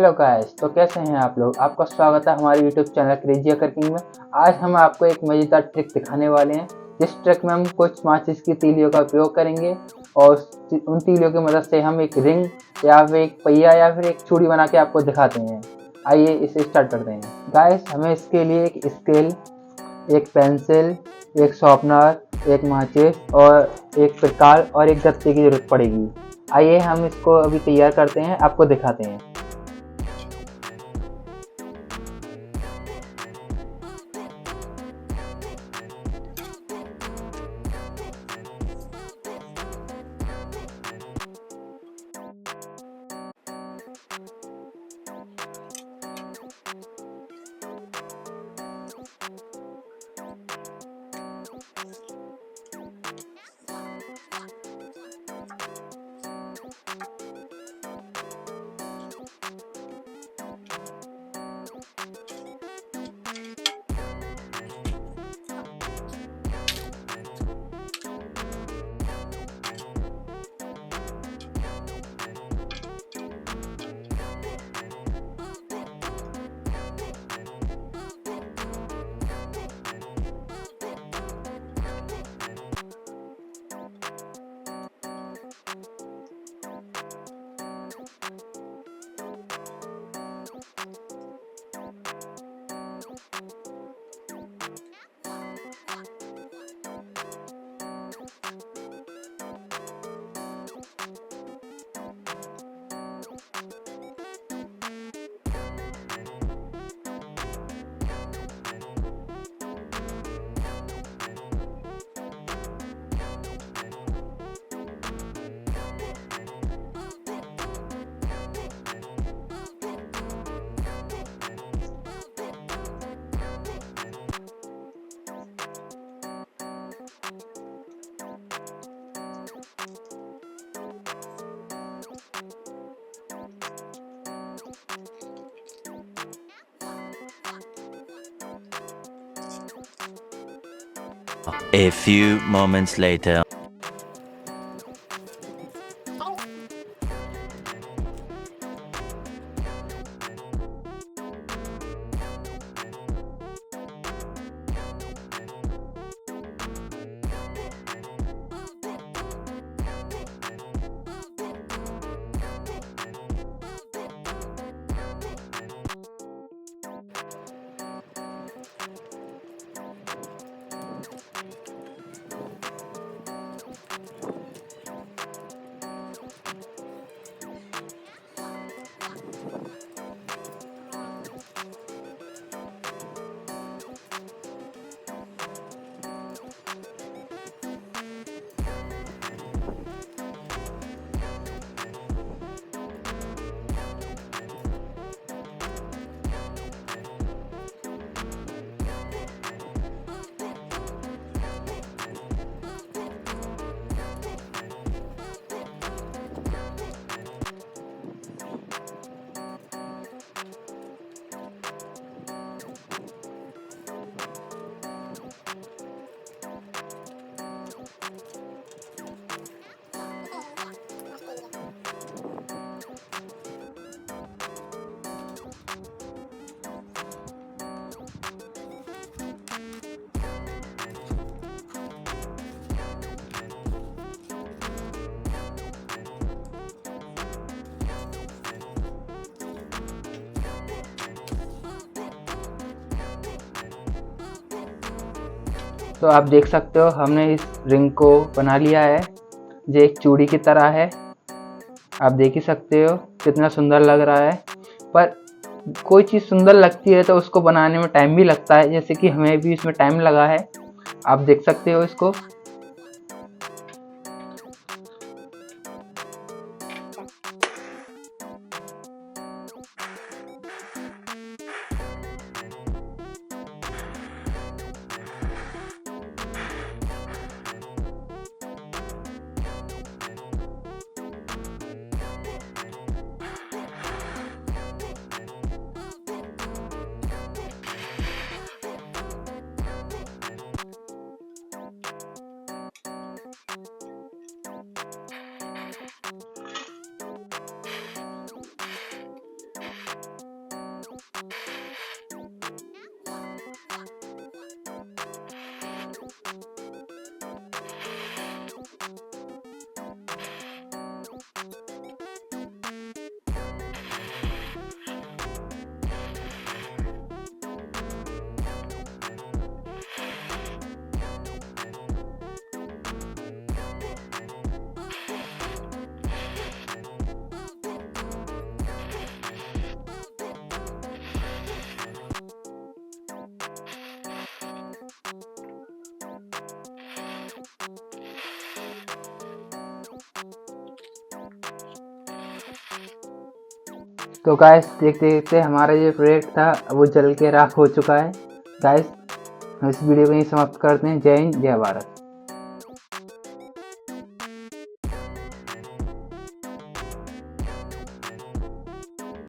Hello guys, तो कैसे हैं आप लोग। आपका स्वागत है हमारे यूट्यूब चैनल क्रेजी कुकिंग में। आज हम आपको एक मज़ेदार ट्रिक दिखाने वाले हैं। जिस ट्रिक में हम कुछ माचिस की तीलियों का उपयोग करेंगे और उन तीलियों की मदद से हम एक रिंग या फिर एक पहिया या फिर एक चूड़ी बना के आपको दिखाते हैं। आइए इसे स्टार्ट करते हैं। गाइस, हमें इसके लिए एक स्केल, एक पेंसिल, एक शॉर्पनर, एक माचिस और एक प्रकार और एक गत्ते की जरूरत पड़ेगी। आइए हम इसको अभी तैयार करते हैं, आपको दिखाते हैं। A few moments later. तो आप देख सकते हो हमने इस रिंग को बना लिया है, जो एक चूड़ी की तरह है। आप देख ही सकते हो कितना सुंदर लग रहा है। पर कोई चीज़ सुंदर लगती है तो उसको बनाने में टाइम भी लगता है, जैसे कि हमें भी इसमें टाइम लगा है। आप देख सकते हो इसको। तो गाइस देखते देखते हमारा जो प्रोजेक्ट था वो जल के राख हो चुका है। गाइस हम इस वीडियो को यहीं समाप्त करते हैं। जय हिंद, जय भारत।